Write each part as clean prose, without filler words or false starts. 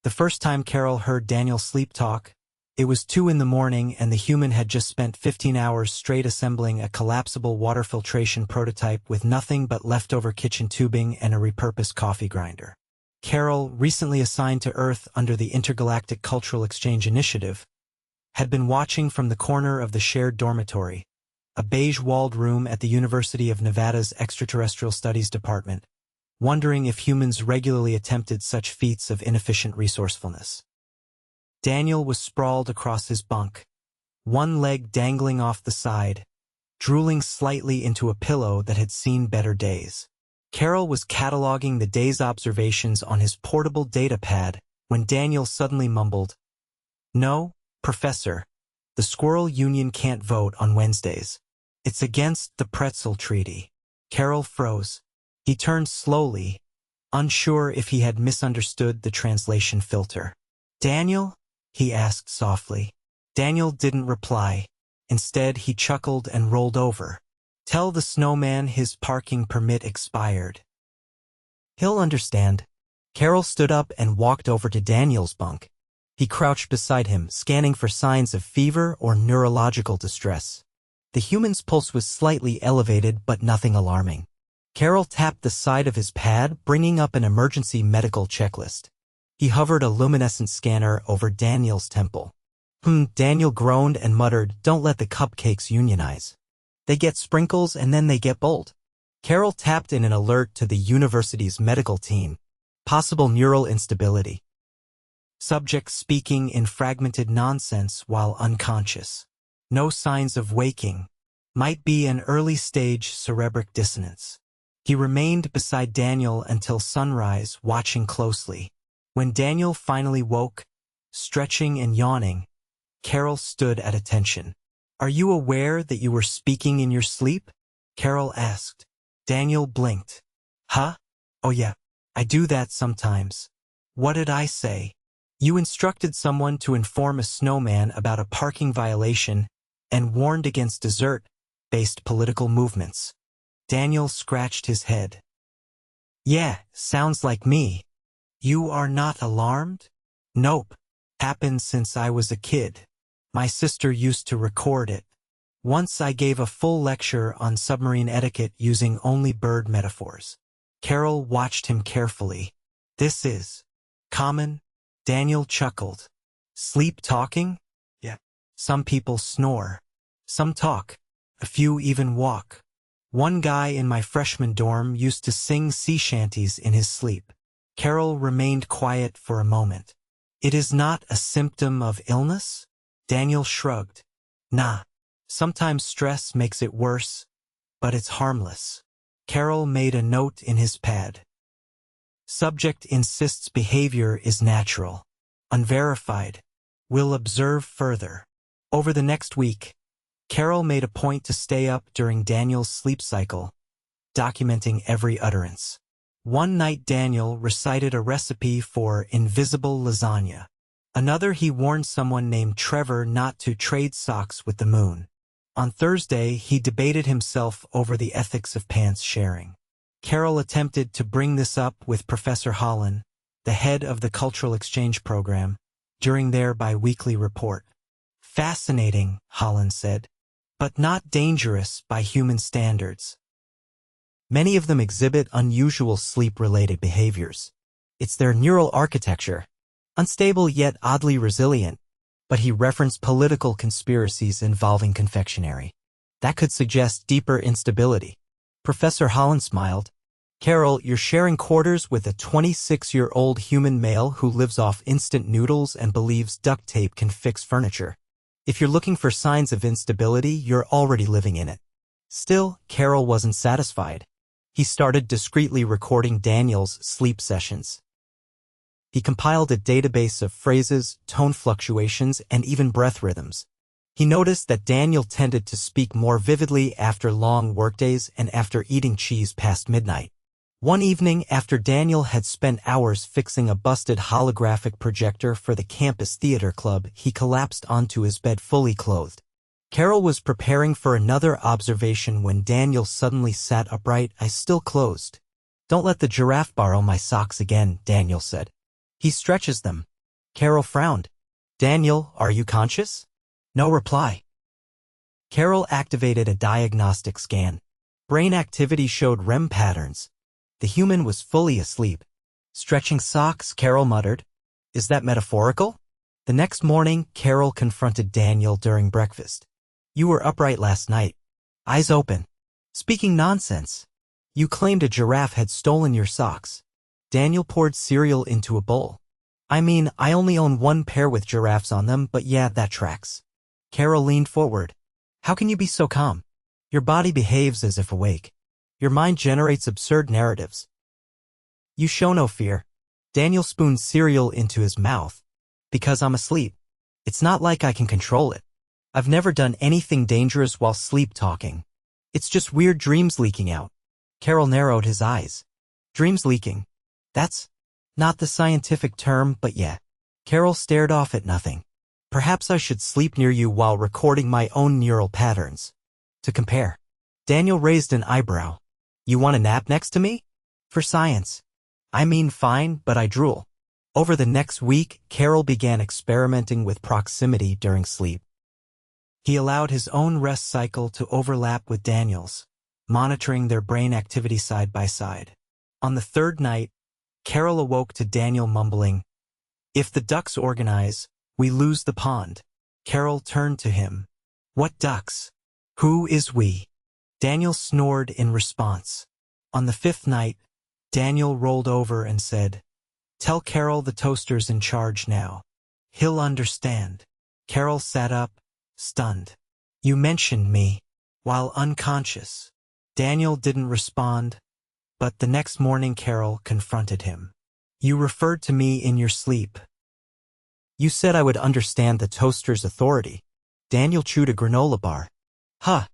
The first time Kaerel heard Daniel sleep talk, it was 2 in the morning and the human had just spent 15 hours straight assembling a collapsible water filtration prototype with nothing but leftover kitchen tubing and a repurposed coffee grinder. Kaerel, recently assigned to Earth under the Intergalactic Cultural Exchange Initiative, had been watching from the corner of the shared dormitory, a beige-walled room at the University of Nevada's Extraterrestrial Studies Department, wondering if humans regularly attempted such feats of inefficient resourcefulness. Daniel was sprawled across his bunk, one leg dangling off the side, drooling slightly into a pillow that had seen better days. Kaerel was cataloging the day's observations on his portable data pad when Daniel suddenly mumbled, "No, Professor, the Squirrel Union can't vote on Wednesdays. It's against the Pretzel Treaty." Kaerel froze. He turned slowly, unsure if he had misunderstood the translation filter. "Daniel?" he asked softly. Daniel didn't reply. Instead, he chuckled and rolled over. "Tell the snowman his parking permit expired. He'll understand." Kaerel stood up and walked over to Daniel's bunk. He crouched beside him, scanning for signs of fever or neurological distress. The human's pulse was slightly elevated, but nothing alarming. Kaerel tapped the side of his pad, bringing up an emergency medical checklist. He hovered a luminescent scanner over Daniel's temple. Daniel groaned and muttered, "Don't let the cupcakes unionize. They get sprinkles and then they get bold." Kaerel tapped in an alert to the university's medical team. Possible neural instability. Subject speaking in fragmented nonsense while unconscious. No signs of waking. Might be an early-stage cerebric dissonance. He remained beside Daniel until sunrise, watching closely. When Daniel finally woke, stretching and yawning, Kaerel stood at attention. "Are you aware that you were speaking in your sleep?" Kaerel asked. Daniel blinked. "Huh? Oh yeah, I do that sometimes." "What did I say?" "You instructed someone to inform a snowman about a parking violation and warned against dessert-based political movements." Daniel scratched his head. "Yeah, sounds like me." "You are not alarmed?" "Nope. Happened since I was a kid. My sister used to record it. Once I gave a full lecture on submarine etiquette using only bird metaphors." Kaerel watched him carefully. "This is common?" Daniel chuckled. "Sleep talking?" "Yeah. Some people snore. Some talk. A few even walk. One guy in my freshman dorm used to sing sea shanties in his sleep." Kaerel remained quiet for a moment. "It is not a symptom of illness?" Daniel shrugged. "Nah. Sometimes stress makes it worse, but it's harmless." Kaerel made a note in his pad. Subject insists behavior is natural. Unverified. Will observe further. Over the next week, Kaerel made a point to stay up during Daniel's sleep cycle, documenting every utterance. One night Daniel recited a recipe for invisible lasagna. Another he warned someone named Trevor not to trade socks with the moon. On Thursday, he debated himself over the ethics of pants sharing. Kaerel attempted to bring this up with Professor Holland, the head of the Cultural Exchange Program, during their bi-weekly report. "Fascinating," Holland said, "but not dangerous by human standards. Many of them exhibit unusual sleep-related behaviors. It's their neural architecture, unstable yet oddly resilient." But he referenced political conspiracies involving confectionery. That could suggest deeper instability. Professor Holland smiled. "Kaerel, you're sharing quarters with a 26-year-old human male who lives off instant noodles and believes duct tape can fix furniture. If you're looking for signs of instability, you're already living in it." Still, Kaerel wasn't satisfied. He started discreetly recording Daniel's sleep sessions. He compiled a database of phrases, tone fluctuations, and even breath rhythms. He noticed that Daniel tended to speak more vividly after long workdays and after eating cheese past midnight. One evening, after Daniel had spent hours fixing a busted holographic projector for the campus theater club, he collapsed onto his bed fully clothed. Kaerel was preparing for another observation when Daniel suddenly sat upright, eyes still closed. "Don't let the giraffe borrow my socks again," Daniel said. "He stretches them." Kaerel frowned. Daniel, are you conscious? No reply. Kaerel activated a diagnostic scan. Brain activity showed REM patterns. The human was fully asleep. Stretching socks, Kaerel muttered. Is that metaphorical? The next morning, Kaerel confronted Daniel during breakfast. You were upright last night. Eyes open. Speaking nonsense. You claimed a giraffe had stolen your socks. Daniel poured cereal into a bowl. I mean, I only own one pair with giraffes on them, but yeah, that tracks. Kaerel leaned forward. How can you be so calm? Your body behaves as if awake. Your mind generates absurd narratives. You show no fear. Daniel spooned cereal into his mouth. Because I'm asleep. It's not like I can control it. I've never done anything dangerous while sleep talking. It's just weird dreams leaking out. Kaerel narrowed his eyes. Dreams leaking. That's not the scientific term, but yeah. Kaerel stared off at nothing. Perhaps I should sleep near you while recording my own neural patterns. To compare. Daniel raised an eyebrow. You want a nap next to me? For science. I mean fine, but I drool. Over the next week, Kaerel began experimenting with proximity during sleep. He allowed his own rest cycle to overlap with Daniel's, monitoring their brain activity side by side. On the third night, Kaerel awoke to Daniel mumbling, If the ducks organize, we lose the pond. Kaerel turned to him. What ducks? Who is we? Daniel snored in response. On the fifth night, Daniel rolled over and said, Tell Kaerel the toaster's in charge now. He'll understand. Kaerel sat up, stunned. You mentioned me, while unconscious. Daniel didn't respond, but the next morning Kaerel confronted him. You referred to me in your sleep. You said I would understand the toaster's authority. Daniel chewed a granola bar. Huh.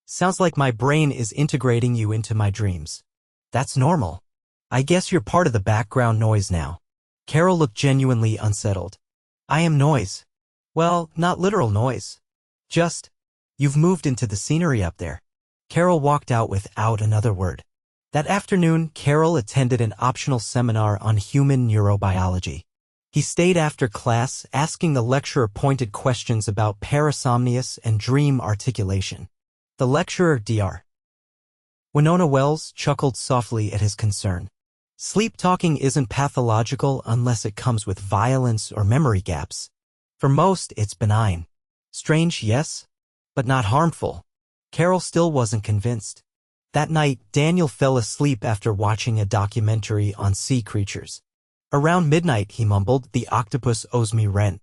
Sounds like my brain is integrating you into my dreams. That's normal. I guess you're part of the background noise now. Kaerel looked genuinely unsettled. I am noise. Well, not literal noise. Just, you've moved into the scenery up there. Kaerel walked out without another word. That afternoon, Kaerel attended an optional seminar on human neurobiology. He stayed after class, asking the lecturer pointed questions about parasomnias and dream articulation. The lecturer, Dr. Winona Wells, chuckled softly at his concern. Sleep talking isn't pathological unless it comes with violence or memory gaps. For most, it's benign. Strange, yes, but not harmful. Kaerel still wasn't convinced. That night, Daniel fell asleep after watching a documentary on sea creatures. Around midnight, he mumbled, the octopus owes me rent.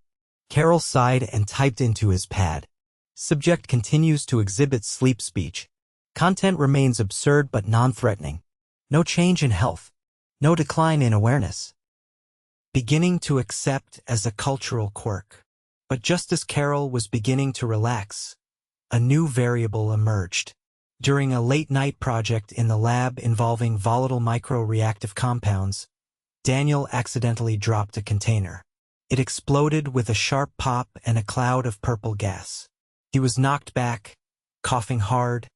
Kaerel sighed and typed into his pad. Subject continues to exhibit sleep speech. Content remains absurd but non-threatening. No change in health. No decline in awareness. Beginning to accept as a cultural quirk. But just as Kaerel was beginning to relax, a new variable emerged. During a late-night project in the lab involving volatile micro-reactive compounds, Daniel accidentally dropped a container. It exploded with a sharp pop and a cloud of purple gas. He was knocked back, coughing hard,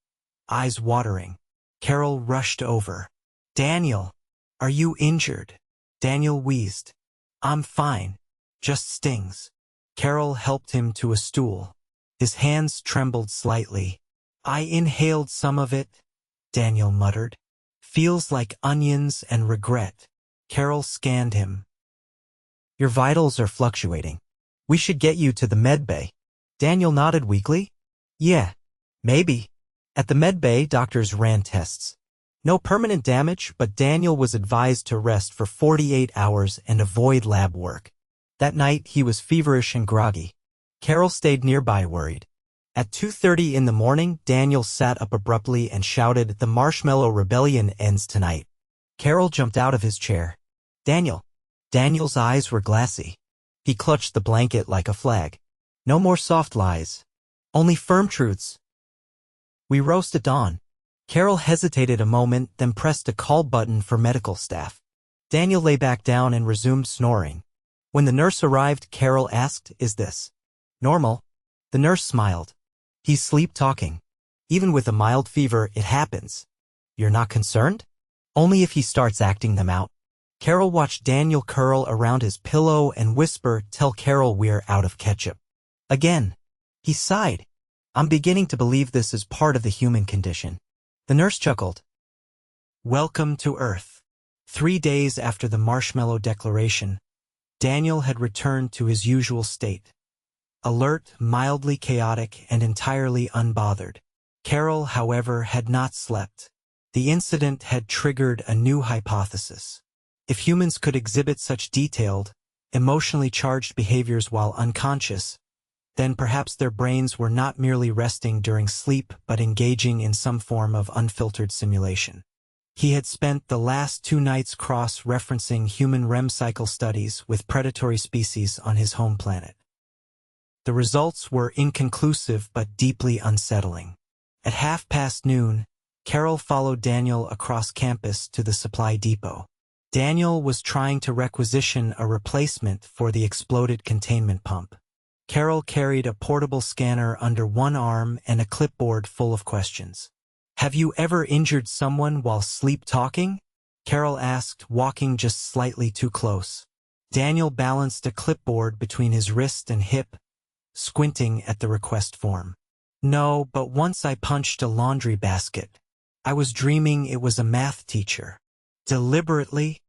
eyes watering. Kaerel rushed over. Daniel, are you injured? Daniel wheezed. I'm fine, just stings. Kaerel helped him to a stool. His hands trembled slightly. I inhaled some of it, Daniel muttered. Feels like onions and regret. Kaerel scanned him. Your vitals are fluctuating. We should get you to the medbay. Daniel nodded weakly. Yeah, maybe. At the medbay, doctors ran tests. No permanent damage, but Daniel was advised to rest for 48 hours and avoid lab work. That night, he was feverish and groggy. Kaerel stayed nearby, worried. At 2:30 in the morning, Daniel sat up abruptly and shouted, The Marshmallow Rebellion ends tonight. Kaerel jumped out of his chair. Daniel. Daniel's eyes were glassy. He clutched the blanket like a flag. No more soft lies. Only firm truths. We roast at dawn. Kaerel hesitated a moment, then pressed a call button for medical staff. Daniel lay back down and resumed snoring. When the nurse arrived, Kaerel asked, Is this normal? The nurse smiled. He's sleep-talking. Even with a mild fever, it happens. You're not concerned? Only if he starts acting them out. Kaerel watched Daniel curl around his pillow and whisper, "Tell Kaerel we're out of ketchup." Again. He sighed. "I'm beginning to believe this is part of the human condition." The nurse chuckled. Welcome to Earth. 3 days after the marshmallow declaration, Daniel had returned to his usual state. Alert, mildly chaotic, and entirely unbothered. Kaerel, however, had not slept. The incident had triggered a new hypothesis. If humans could exhibit such detailed, emotionally charged behaviors while unconscious, then perhaps their brains were not merely resting during sleep but engaging in some form of unfiltered simulation. He had spent the last 2 nights cross-referencing human REM cycle studies with predatory species on his home planet. The results were inconclusive but deeply unsettling. At noon, Kaerel followed Daniel across campus to the supply depot. Daniel was trying to requisition a replacement for the exploded containment pump. Kaerel carried a portable scanner under one arm and a clipboard full of questions. "Have you ever injured someone while sleep-talking?" Kaerel asked, walking just slightly too close. Daniel balanced a clipboard between his wrist and hip, squinting at the request form. "No, but once I punched a laundry basket. I was dreaming it was a math teacher." "Deliberately?"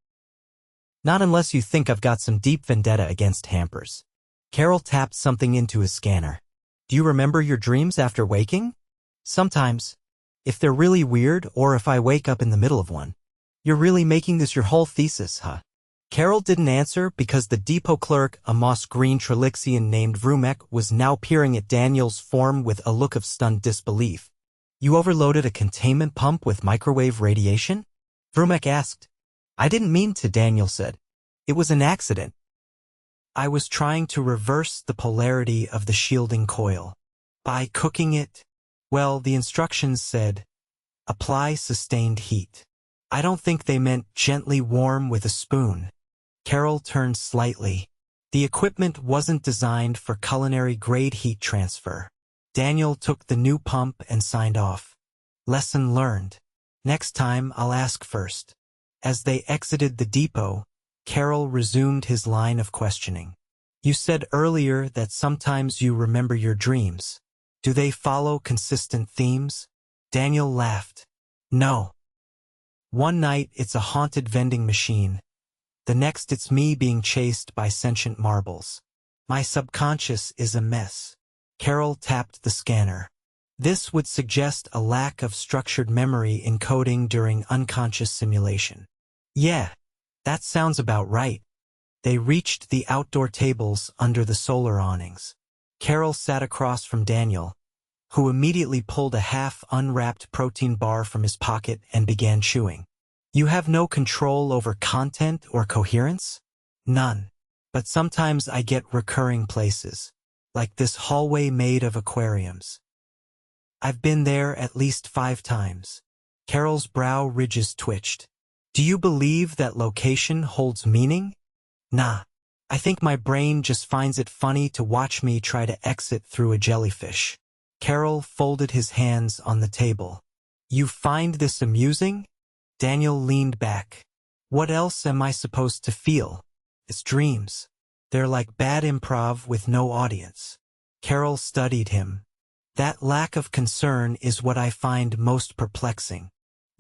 "Not unless you think I've got some deep vendetta against hampers." Kaerel tapped something into his scanner. "Do you remember your dreams after waking?" "Sometimes. If they're really weird, or if I wake up in the middle of one." "You're really making this your whole thesis, huh?" Kaerel didn't answer because the depot clerk, a moss-green Trelixian named Vrumek, was now peering at Daniel's form with a look of stunned disbelief. "You overloaded a containment pump with microwave radiation?" Vrumek asked. "I didn't mean to," Daniel said. "It was an accident. I was trying to reverse the polarity of the shielding coil. By cooking it? Well, the instructions said, apply sustained heat. I don't think they meant gently warm with a spoon." Kaerel turned slightly. The equipment wasn't designed for culinary-grade heat transfer. Daniel took the new pump and signed off. Lesson learned. Next time, I'll ask first. As they exited the depot, Kaerel resumed his line of questioning. "You said earlier that sometimes you remember your dreams. Do they follow consistent themes?" Daniel laughed. "No. One night it's a haunted vending machine. The next it's me being chased by sentient marbles. My subconscious is a mess." Kaerel tapped the scanner. This would suggest a lack of structured memory encoding during unconscious simulation. "Yeah, that sounds about right." They reached the outdoor tables under the solar awnings. Kaerel sat across from Daniel, who immediately pulled a half-unwrapped protein bar from his pocket and began chewing. "You have no control over content or coherence?" "None. But sometimes I get recurring places, like this hallway made of aquariums. I've been there at least 5 times. Kaerel's brow ridges twitched. "Do you believe that location holds meaning?" "Nah. I think my brain just finds it funny to watch me try to exit through a jellyfish." Kaerel folded his hands on the table. "You find this amusing?" Daniel leaned back. "What else am I supposed to feel? It's dreams. They're like bad improv with no audience." Kaerel studied him. "That lack of concern is what I find most perplexing."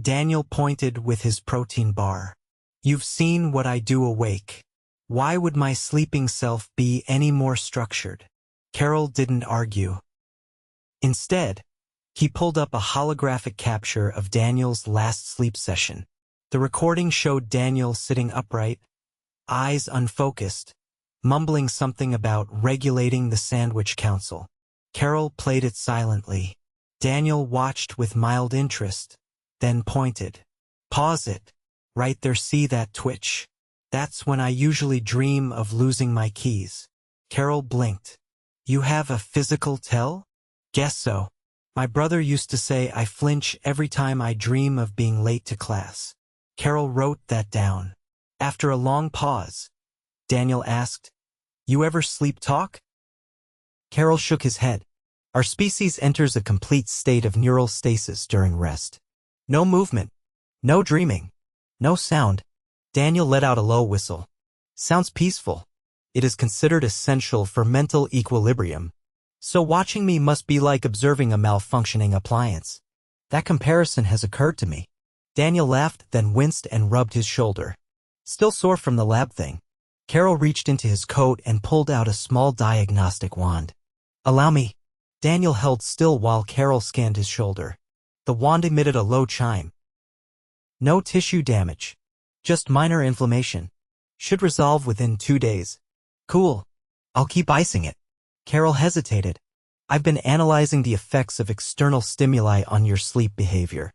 Daniel pointed with his protein bar. "You've seen what I do awake. Why would my sleeping self be any more structured?" Kaerel didn't argue. Instead, he pulled up a holographic capture of Daniel's last sleep session. The recording showed Daniel sitting upright, eyes unfocused, mumbling something about regulating the Sandwich Council. Kaerel played it silently. Daniel watched with mild interest, then pointed. "Pause it. Right there, see that twitch? That's when I usually dream of losing my keys." Kaerel blinked. "You have a physical tell?" "Guess so. My brother used to say I flinch every time I dream of being late to class." Kaerel wrote that down. After a long pause, Daniel asked, "You ever sleep talk?" Kaerel shook his head. "Our species enters a complete state of neural stasis during rest. No movement, no dreaming, no sound. Daniel let out a low whistle. Sounds peaceful. It is considered essential for mental equilibrium. So watching me must be like observing a malfunctioning appliance. That comparison has occurred to me. Daniel laughed, then winced and rubbed his shoulder. Still sore from the lab thing. Kaerel reached into his coat and pulled out a small diagnostic wand. Allow me. Daniel held still while Kaerel scanned his shoulder. The wand emitted a low chime. No tissue damage. Just minor inflammation. Should resolve within 2 days. Cool. I'll keep icing it. Kaerel hesitated. I've been analyzing the effects of external stimuli on your sleep behavior.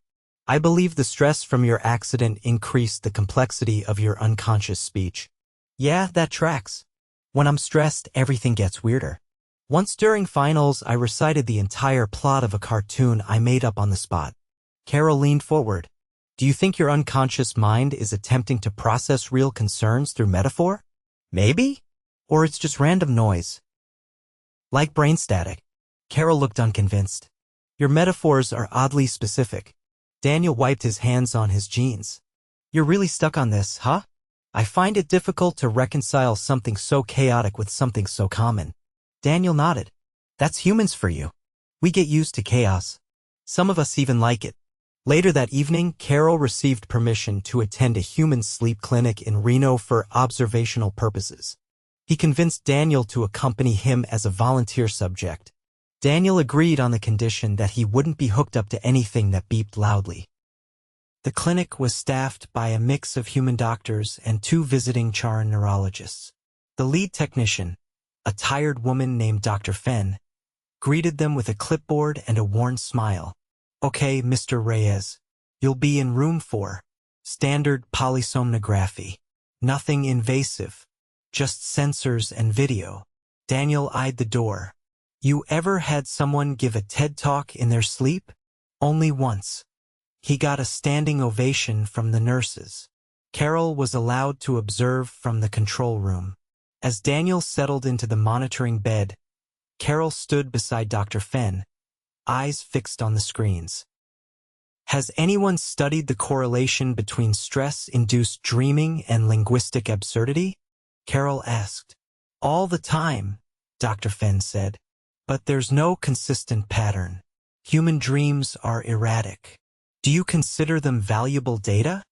I believe the stress from your accident increased the complexity of your unconscious speech. Yeah, that tracks. When I'm stressed, everything gets weirder. Once during finals, I recited the entire plot of a cartoon I made up on the spot. Kaerel leaned forward. Do you think your unconscious mind is attempting to process real concerns through metaphor? Maybe? Or it's just random noise. Like brain static. Kaerel looked unconvinced. Your metaphors are oddly specific. Daniel wiped his hands on his jeans. You're really stuck on this, huh? I find it difficult to reconcile something so chaotic with something so common. Daniel nodded. That's humans for you. We get used to chaos. Some of us even like it. Later that evening, Kaerel received permission to attend a human sleep clinic in Reno for observational purposes. He convinced Daniel to accompany him as a volunteer subject. Daniel agreed on the condition that he wouldn't be hooked up to anything that beeped loudly. The clinic was staffed by a mix of human doctors and 2 visiting Charan neurologists. The lead technician, a tired woman named Dr. Fenn, greeted them with a clipboard and a worn smile. Okay, Mr. Reyes, you'll be in room 4. Standard polysomnography. Nothing invasive. Just sensors and video. Daniel eyed the door. You ever had someone give a TED Talk in their sleep? Only once. He got a standing ovation from the nurses. Kaerel was allowed to observe from the control room. As Daniel settled into the monitoring bed, Kaerel stood beside Dr. Fenn, eyes fixed on the screens. Has anyone studied the correlation between stress-induced dreaming and linguistic absurdity? Kaerel asked. All the time, Dr. Fenn said. But there's no consistent pattern. Human dreams are erratic. Do you consider them valuable data?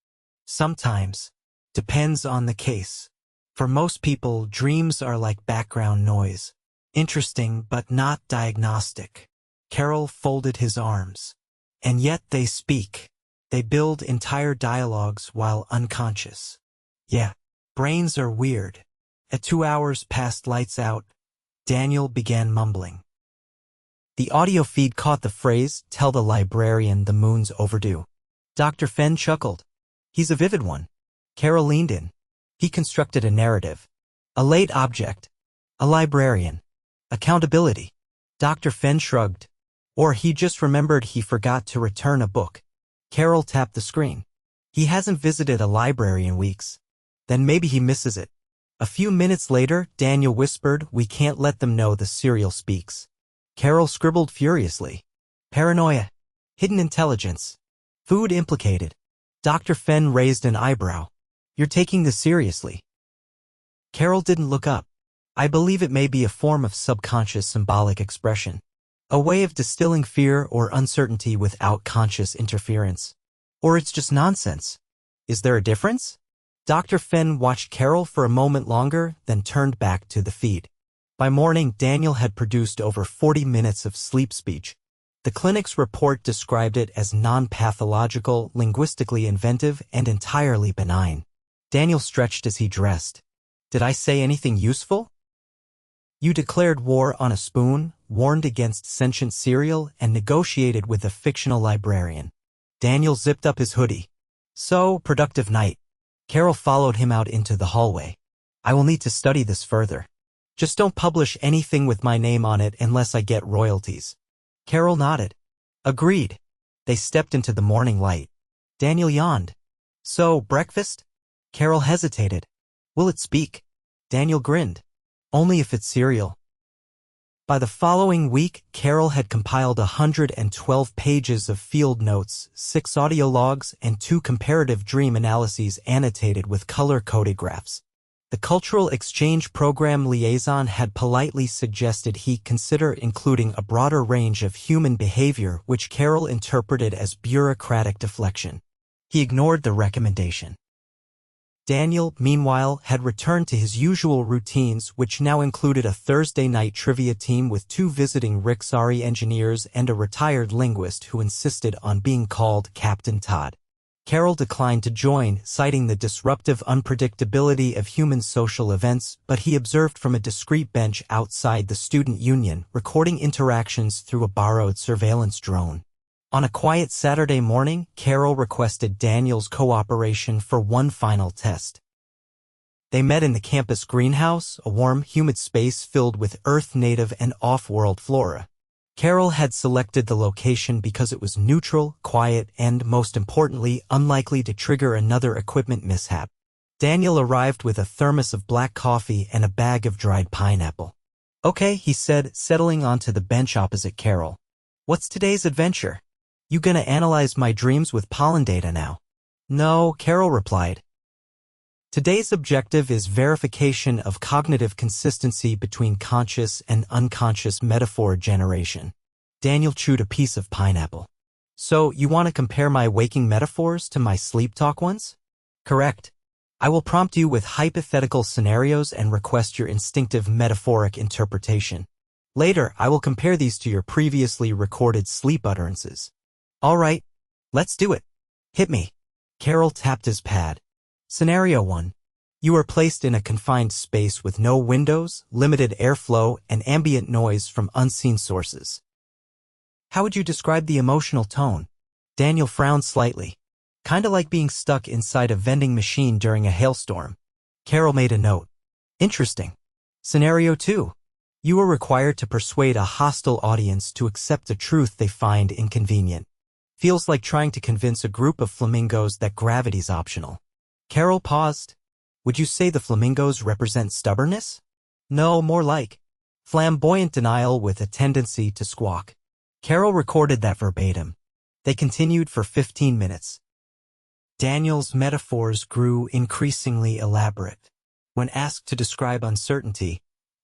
Sometimes. Depends on the case. For most people, dreams are like background noise. Interesting, but not diagnostic. Kaerel folded his arms. And yet they speak. They build entire dialogues while unconscious. Yeah, brains are weird. At 2 hours past lights out, Daniel began mumbling. The audio feed caught the phrase, tell the librarian the moon's overdue. Dr. Fenn chuckled. He's a vivid one. Kaerel leaned in. He constructed a narrative. A late object. A librarian. Accountability. Dr. Fenn shrugged. Or he just remembered he forgot to return a book. Kaerel tapped the screen. He hasn't visited a library in weeks. Then maybe he misses it. A few minutes later, Daniel whispered, we can't let them know the serial speaks. Kaerel scribbled furiously. Paranoia. Hidden intelligence. Food implicated. Dr. Fenn raised an eyebrow. You're taking this seriously. Kaerel didn't look up. I believe it may be a form of subconscious symbolic expression. A way of distilling fear or uncertainty without conscious interference. Or it's just nonsense. Is there a difference? Dr. Fenn watched Kaerel for a moment longer, then turned back to the feed. By morning, Daniel had produced over 40 minutes of sleep speech. The clinic's report described it as non-pathological, linguistically inventive, and entirely benign. Daniel stretched as he dressed. Did I say anything useful? You declared war on a spoon, warned against sentient cereal, and negotiated with a fictional librarian. Daniel zipped up his hoodie. So, productive night. Kaerel followed him out into the hallway. I will need to study this further. Just don't publish anything with my name on it unless I get royalties. Kaerel nodded. Agreed. They stepped into the morning light. Daniel yawned. So, breakfast? Kaerel hesitated. Will it speak? Daniel grinned. Only if it's cereal. By the following week, Kaerel had compiled 112 pages of field notes, 6 audio logs, and 2 comparative dream analyses annotated with color-coded graphs. The Cultural Exchange Program liaison had politely suggested he consider including a broader range of human behavior, which Kaerel interpreted as bureaucratic deflection. He ignored the recommendation. Daniel, meanwhile, had returned to his usual routines, which now included a Thursday night trivia team with 2 visiting Rixari engineers and a retired linguist who insisted on being called Captain Todd. Kaerel declined to join, citing the disruptive unpredictability of human social events, but he observed from a discreet bench outside the student union, recording interactions through a borrowed surveillance drone. On a quiet Saturday morning, Kaerel requested Daniel's cooperation for one final test. They met in the campus greenhouse, a warm, humid space filled with Earth-native and off-world flora. Kaerel had selected the location because it was neutral, quiet, and, most importantly, unlikely to trigger another equipment mishap. Daniel arrived with a thermos of black coffee and a bag of dried pineapple. "Okay," he said, settling onto the bench opposite Kaerel. "What's today's adventure? You gonna analyze my dreams with pollen data now?" "No," Kaerel replied. "Today's objective is verification of cognitive consistency between conscious and unconscious metaphor generation." Daniel chewed a piece of pineapple. "So, you want to compare my waking metaphors to my sleep talk ones?" "Correct. I will prompt you with hypothetical scenarios and request your instinctive metaphoric interpretation. Later, I will compare these to your previously recorded sleep utterances." "All right. Let's do it. Hit me." Kaerel tapped his pad. Scenario 1. You are placed in a confined space with no windows, limited airflow, and ambient noise from unseen sources. How would you describe the emotional tone? Daniel frowned slightly. Kinda like being stuck inside a vending machine during a hailstorm. Kaerel made a note. Interesting. Scenario 2. You are required to persuade a hostile audience to accept a truth they find inconvenient. Feels like trying to convince a group of flamingos that gravity's optional. Kaerel paused. Would you say the flamingos represent stubbornness? No, more like flamboyant denial with a tendency to squawk. Kaerel recorded that verbatim. They continued for 15 minutes. Daniel's metaphors grew increasingly elaborate. When asked to describe uncertainty,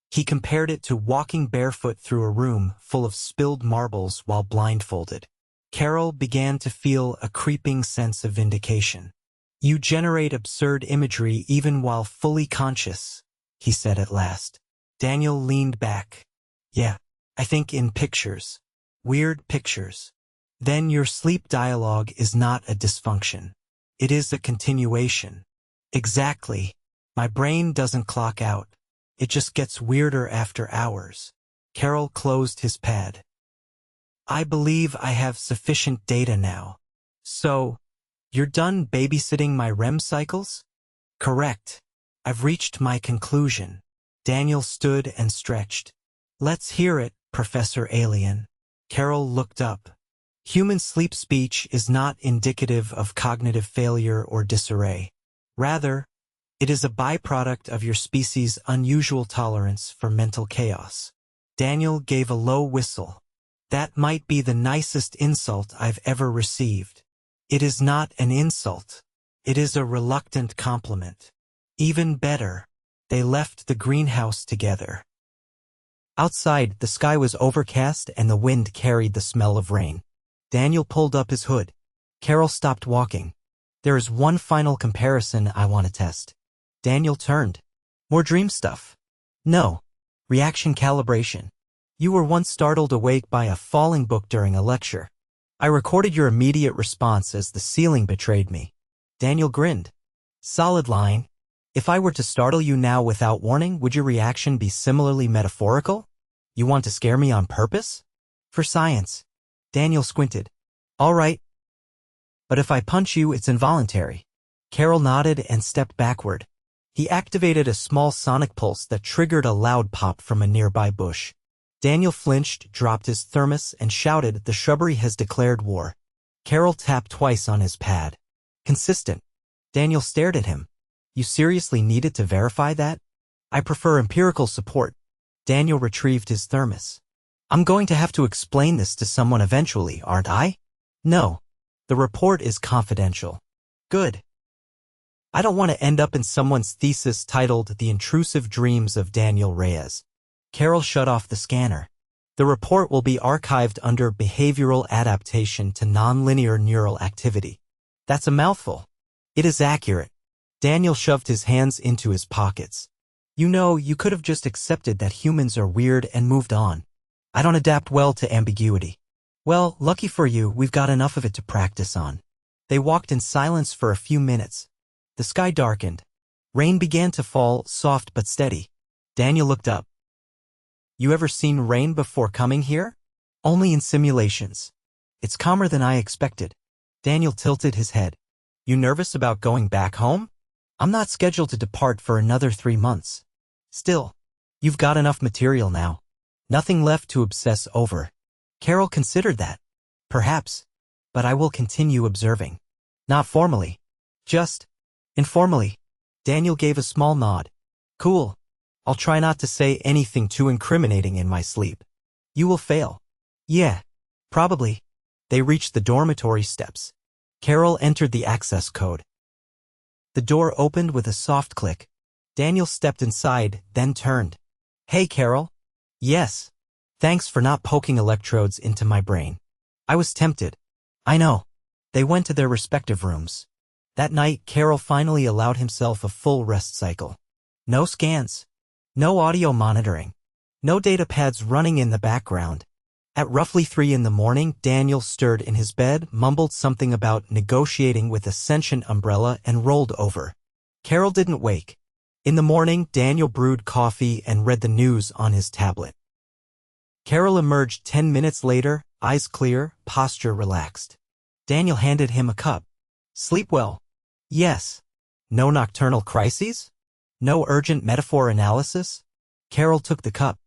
he compared it to walking barefoot through a room full of spilled marbles while blindfolded. Kaerel began to feel a creeping sense of vindication. "You generate absurd imagery even while fully conscious," he said at last. Daniel leaned back. "Yeah, I think in pictures. Weird pictures. Then your sleep dialogue is not a dysfunction. It is a continuation." "Exactly. My brain doesn't clock out. It just gets weirder after hours." Kaerel closed his pad. "I believe I have sufficient data now. So, you're done babysitting my REM cycles?" "Correct. I've reached my conclusion." Daniel stood and stretched. "Let's hear it, Professor Alien." Kaerel looked up. Human sleep speech is not indicative of cognitive failure or disarray. Rather, it is a byproduct of your species' unusual tolerance for mental chaos. Daniel gave a low whistle. "That might be the nicest insult I've ever received." "It is not an insult. It is a reluctant compliment." Even better, they left the greenhouse together. Outside, the sky was overcast and the wind carried the smell of rain. Daniel pulled up his hood. Kaerel stopped walking. "There is one final comparison I want to test." Daniel turned. "More dream stuff?" "No. Reaction calibration. You were once startled awake by a falling book during a lecture. I recorded your immediate response as the ceiling betrayed me." Daniel grinned. "Solid line. If I were to startle you now without warning, would your reaction be similarly metaphorical? You want to scare me on purpose?" "For science." Daniel squinted. "All right. But if I punch you, it's involuntary." Kaerel nodded and stepped backward. He activated a small sonic pulse that triggered a loud pop from a nearby bush. Daniel flinched, dropped his thermos, and shouted, "The shrubbery has declared war." Kaerel tapped twice on his pad. "Consistent." Daniel stared at him. "You seriously needed to verify that?" "I prefer empirical support. Daniel retrieved his thermos. I'm going to have to explain this to someone eventually, aren't I? No. The report is confidential. Good. I don't want to end up in someone's thesis titled The Intrusive Dreams of Daniel Reyes. Kaerel shut off the scanner. The report will be archived under Behavioral Adaptation to Nonlinear Neural Activity. That's a mouthful. It is accurate. Daniel shoved his hands into his pockets. You know, you could have just accepted that humans are weird and moved on. I don't adapt well to ambiguity. Well, lucky for you, we've got enough of it to practice on. They walked in silence for a few minutes. The sky darkened. Rain began to fall, soft but steady. Daniel looked up. You ever seen rain before coming here? Only in simulations. It's calmer than I expected. Daniel tilted his head. You nervous about going back home? I'm not scheduled to depart for another 3 months. Still, you've got enough material now. Nothing left to obsess over. Kaerel considered that. Perhaps. But I will continue observing. Not formally. Just informally. Daniel gave a small nod. Cool. I'll try not to say anything too incriminating in my sleep. You will fail. Yeah. Probably. They reached the dormitory steps. Kaerel entered the access code. The door opened with a soft click. Daniel stepped inside, then turned. Hey, Kaerel. Yes. Thanks for not poking electrodes into my brain. I was tempted. I know. They went to their respective rooms. That night, Kaerel finally allowed himself a full rest cycle. No scans. No audio monitoring. No data pads running in the background. At roughly 3 in the morning, Daniel stirred in his bed, mumbled something about negotiating with a sentient umbrella, and rolled over. Kaerel didn't wake. In the morning, Daniel brewed coffee and read the news on his tablet. Kaerel emerged 10 minutes later, eyes clear, posture relaxed. Daniel handed him a cup. Sleep well? Yes. No nocturnal crises? No urgent metaphor analysis? Kaerel took the cup.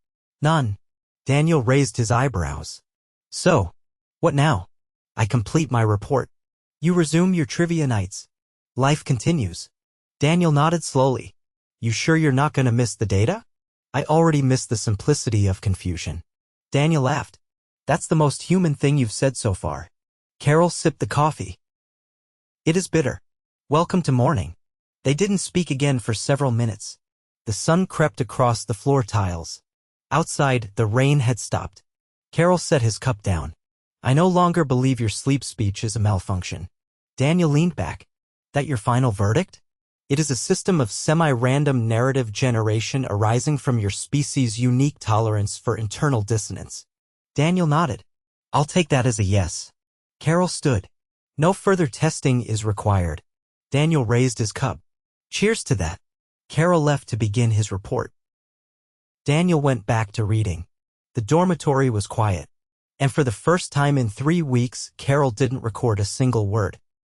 None. Daniel raised his eyebrows. So, what now? I complete my report. You resume your trivia nights. Life continues. Daniel nodded slowly. You sure you're not going to miss the data? I already missed the simplicity of confusion. Daniel laughed. That's the most human thing you've said so far. Kaerel sipped the coffee. It is bitter. Welcome to morning. They didn't speak again for several minutes. The sun crept across the floor tiles. Outside, the rain had stopped. Kaerel set his cup down. I no longer believe your sleep speech is a malfunction. Daniel leaned back. That your final verdict? It is a system of semi-random narrative generation arising from your species' unique tolerance for internal dissonance. Daniel nodded. I'll take that as a yes. Kaerel stood. No further testing is required. Daniel raised his cup. Cheers to that. Kaerel left to begin his report. Daniel went back to reading. The dormitory was quiet. And for the first time in 3 weeks, Kaerel didn't record a single word.